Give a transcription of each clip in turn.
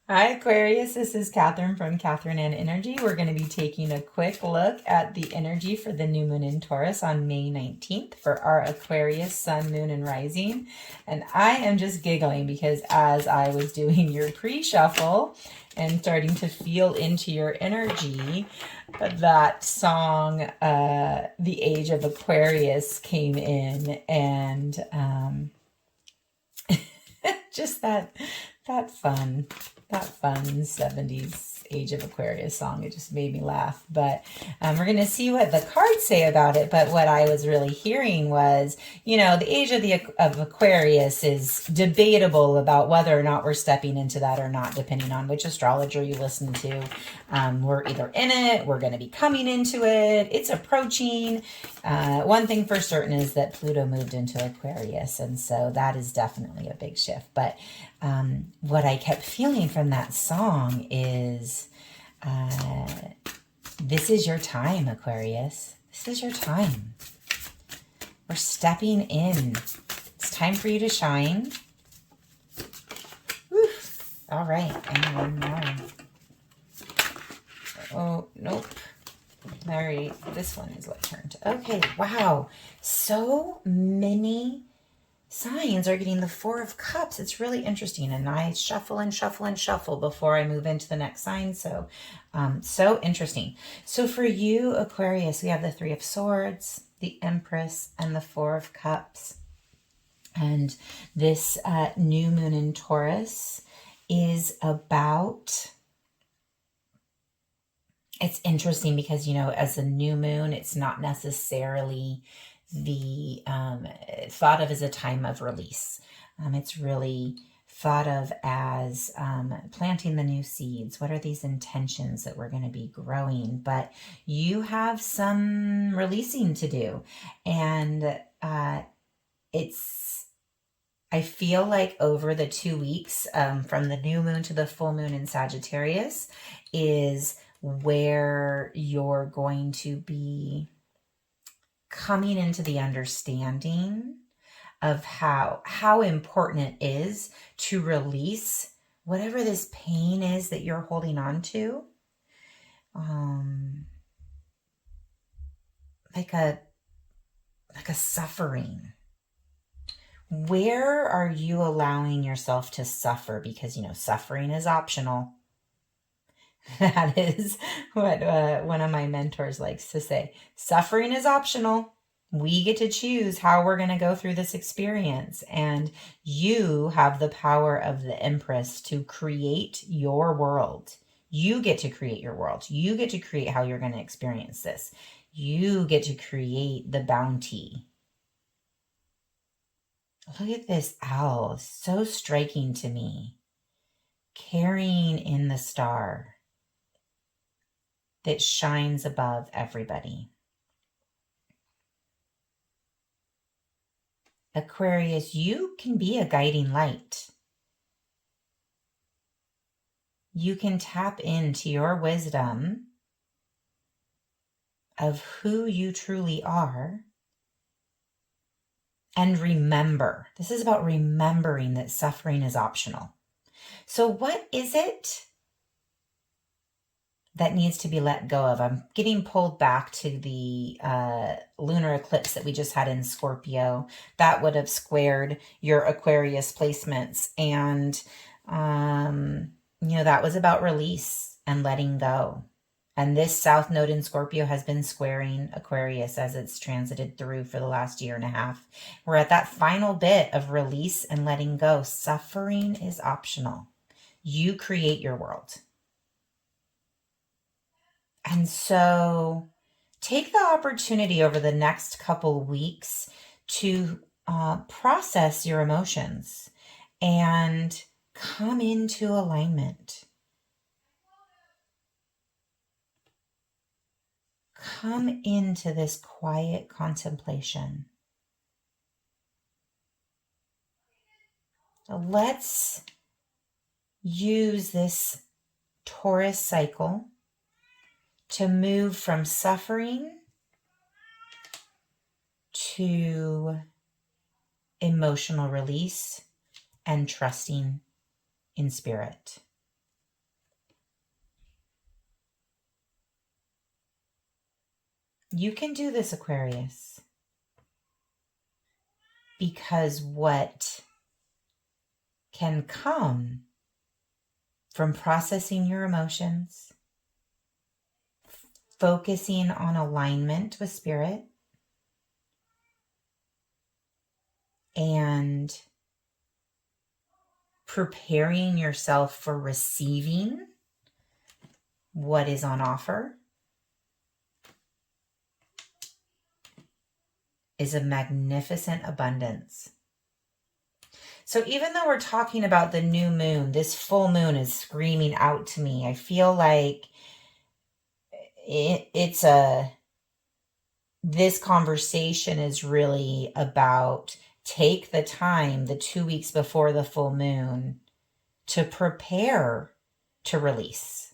Hi, Aquarius. This is Catherine from Catherine and Energy. We're going to be taking a quick look at the energy for the new moon in Taurus on May 19th for our Aquarius sun, moon, and rising. And I am just giggling because as I was doing your pre-shuffle and starting to feel into your energy, that song, The Age of Aquarius, came in, and just that fun that fun 70s Age of Aquarius song. It just made me laugh. But we're going to see what the cards say about it. But what I was really hearing was, the age of Aquarius is debatable about whether or not we're stepping into that or not, depending on which astrologer you listen to. We're either in it, we're going to be coming into it, it's approaching. One thing for certain is that Pluto moved into Aquarius, and so that is definitely a big shift. But what I kept feeling from that song is this is your time, Aquarius. This is your time. We're stepping in. It's time for you to shine. Whew. All right, and one more. Oh, nope. Mary, this one is what turned. Okay, wow. So many signs are getting the Four of Cups. It's really interesting. And I shuffle and shuffle and shuffle before I move into the next sign. So, so interesting. So for you, Aquarius, we have the Three of Swords, the Empress, and the Four of Cups. And this new moon in Taurus is about... It's interesting because, as a new moon, it's not necessarily the thought of as a time of release. It's really thought of as planting the new seeds. What are these intentions that we're going to be growing? But you have some releasing to do. And I feel like over the 2 weeks from the new moon to the full moon in Sagittarius is where you're going to be coming into the understanding of how important it is to release whatever this pain is that you're holding on to. Like a suffering. Where are you allowing yourself to suffer? Because, suffering is optional. That is what one of my mentors likes to say. Suffering is optional. We get to choose how we're going to go through this experience. And you have the power of the Empress to create your world. You get to create your world. You get to create how you're going to experience this. You get to create the bounty. Look at this owl. So striking to me. Carrying in the star that shines above everybody. Aquarius, you can be a guiding light. You can tap into your wisdom of who you truly are and remember. This is about remembering that suffering is optional. So what is it that needs to be let go of? I'm getting pulled back to the lunar eclipse that we just had in Scorpio. That would have squared your Aquarius placements. And, that was about release and letting go. And this South Node in Scorpio has been squaring Aquarius as it's transited through for the last year and a half. We're at that final bit of release and letting go. Suffering is optional. You create your world. And so take the opportunity over the next couple weeks to process your emotions and come into alignment. Come into this quiet contemplation. Let's use this Taurus cycle to move from suffering to emotional release and trusting in spirit. You can do this, Aquarius, because what can come from processing your emotions, focusing on alignment with spirit, and preparing yourself for receiving what is on offer is a magnificent abundance. So even though we're talking about the new moon, this full moon is screaming out to me. I feel like this conversation is really about take the time, the 2 weeks before the full moon, to prepare to release.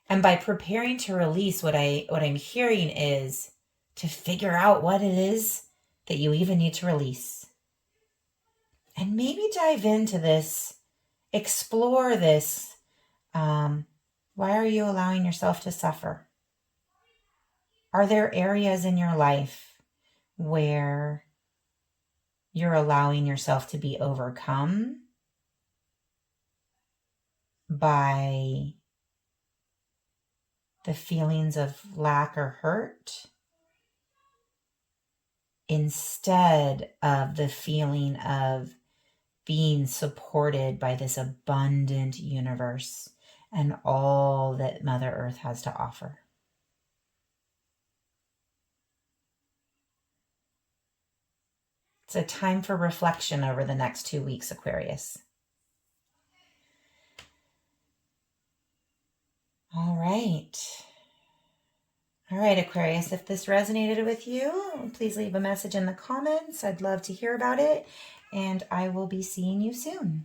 And by preparing to release, what I'm hearing is to figure out what it is that you even need to release. And maybe dive into this, explore this. Why are you allowing yourself to suffer? Are there areas in your life where you're allowing yourself to be overcome by the feelings of lack or hurt instead of the feeling of being supported by this abundant universe and all that Mother Earth has to offer? It's a time for reflection over the next 2 weeks, Aquarius. All right. All right, Aquarius, if this resonated with you, please leave a message in the comments. I'd love to hear about it, and I will be seeing you soon.